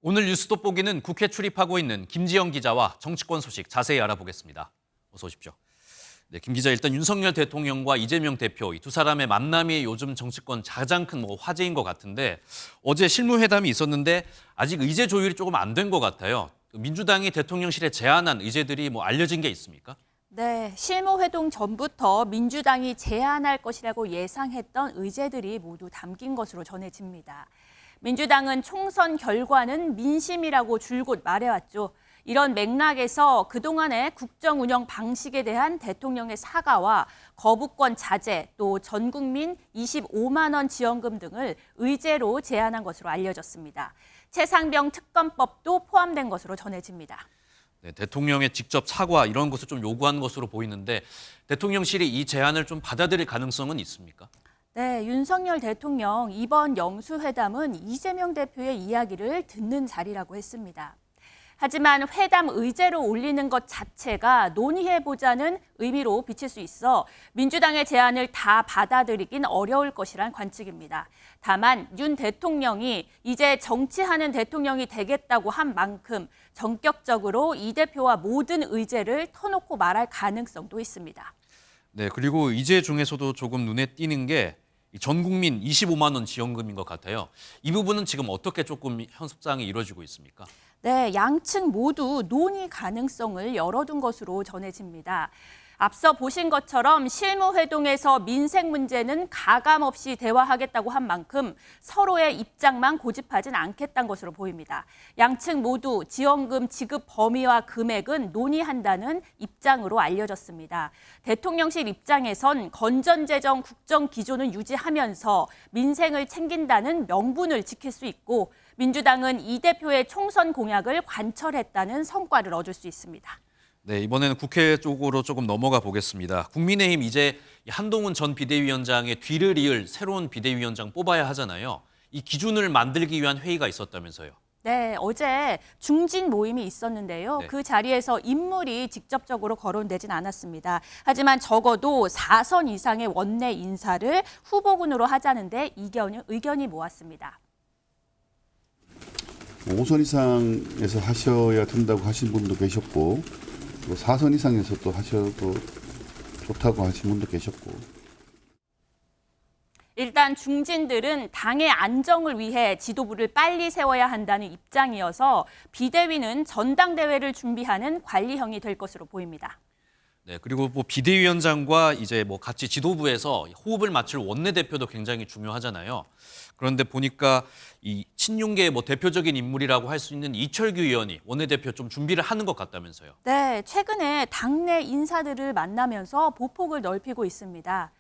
오늘 뉴스 돋보기는 국회 출입하고 있는 김지영 기자와 정치권 소식 자세히 알아보겠습니다. 어서 오십시오. 네, 김 기자, 일단 윤석열 대통령과 이재명 대표 이 두 사람의 만남이 요즘 정치권 가장 큰 화제인 것 같은데 어제 실무회담이 있었는데 아직 의제 조율이 조금 안 된 것 같아요. 민주당이 대통령실에 제안한 의제들이 알려진 게 있습니까? 네, 실무회동 전부터 민주당이 제안할 것이라고 예상했던 의제들이 모두 담긴 것으로 전해집니다. 민주당은 총선 결과는 민심이라고 줄곧 말해왔죠. 이런 맥락에서 그동안의 국정 운영 방식에 대한 대통령의 사과와 거부권 자제, 또 전국민 25만 원 지원금 등을 의제로 제안한 것으로 알려졌습니다. 최상병 특검법도 포함된 것으로 전해집니다. 네, 대통령의 직접 사과 이런 것을 좀 요구한 것으로 보이는데 대통령실이 이 제안을 좀 받아들일 가능성은 있습니까? 네, 윤석열 대통령 이번 영수회담은 이재명 대표의 이야기를 듣는 자리라고 했습니다. 하지만 회담 의제로 올리는 것 자체가 논의해보자는 의미로 비칠 수 있어 민주당의 제안을 다 받아들이긴 어려울 것이란 관측입니다. 다만 윤 대통령이 이제 정치하는 대통령이 되겠다고 한 만큼 전격적으로 이 대표와 모든 의제를 터놓고 말할 가능성도 있습니다. 네, 그리고 의제 중에서도 조금 눈에 띄는 게 전 국민 25만 원 지원금인 것 같아요. 이 부분은 지금 어떻게 조금 협상이 이루어지고 있습니까? 네, 양측 모두 논의 가능성을 열어둔 것으로 전해집니다. 앞서 보신 것처럼 실무회동에서 민생 문제는 가감없이 대화하겠다고 한 만큼 서로의 입장만 고집하진 않겠다는 것으로 보입니다. 양측 모두 지원금 지급 범위와 금액은 논의한다는 입장으로 알려졌습니다. 대통령실 입장에선 건전재정 국정 기조는 유지하면서 민생을 챙긴다는 명분을 지킬 수 있고 민주당은 이 대표의 총선 공약을 관철했다는 성과를 얻을 수 있습니다. 네, 이번에는 국회 쪽으로 조금 넘어가 보겠습니다. 국민의힘 이제 한동훈 전 비대위원장의 뒤를 이을 새로운 비대위원장 뽑아야 하잖아요. 이 기준을 만들기 위한 회의가 있었다면서요. 네, 어제 중진 모임이 있었는데요. 네. 그 자리에서 인물이 직접적으로 거론되진 않았습니다. 하지만 적어도 4선 이상의 원내 인사를 후보군으로 하자는데 의견이 모았습니다. 5선 이상에서 하셔야 된다고 하신 분도 계셨고 또 4선 이상에서 또 하셔도 좋다고 하신 분도 계셨고. 일단 중진들은 당의 안정을 위해 지도부를 빨리 세워야 한다는 입장이어서 비대위는 전당대회를 준비하는 관리형이 될 것으로 보입니다. 네, 그리고 비대위원장과 이제 같이 지도부에서 호흡을 맞출 원내대표도 굉장히 중요하잖아요. 그런데 보니까 이 친윤계의 대표적인 인물이라고 할 수 있는 이철규 의원이 원내대표 좀 준비를 하는 것 같다면서요. 네, 최근에 당내 인사들을 만나면서 보폭을 넓히고 있습니다.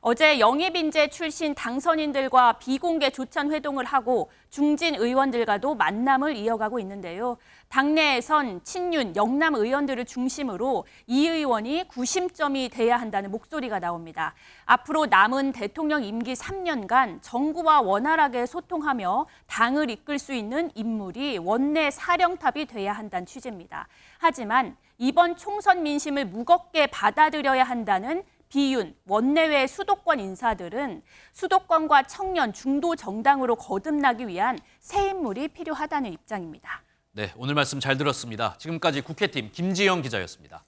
어제 영입인재 출신 당선인들과 비공개 조찬 회동을 하고 중진 의원들과도 만남을 이어가고 있는데요. 당내에선 친윤, 영남 의원들을 중심으로 이 의원이 구심점이 돼야 한다는 목소리가 나옵니다. 앞으로 남은 대통령 임기 3년간 정부와 원활하게 소통하며 당을 이끌 수 있는 인물이 원내 사령탑이 돼야 한다는 취지입니다. 하지만 이번 총선 민심을 무겁게 받아들여야 한다는 비윤, 원내외 수도권 인사들은 수도권과 청년, 중도 정당으로 거듭나기 위한 새 인물이 필요하다는 입장입니다. 네, 오늘 말씀 잘 들었습니다. 지금까지 국회팀 김지영 기자였습니다.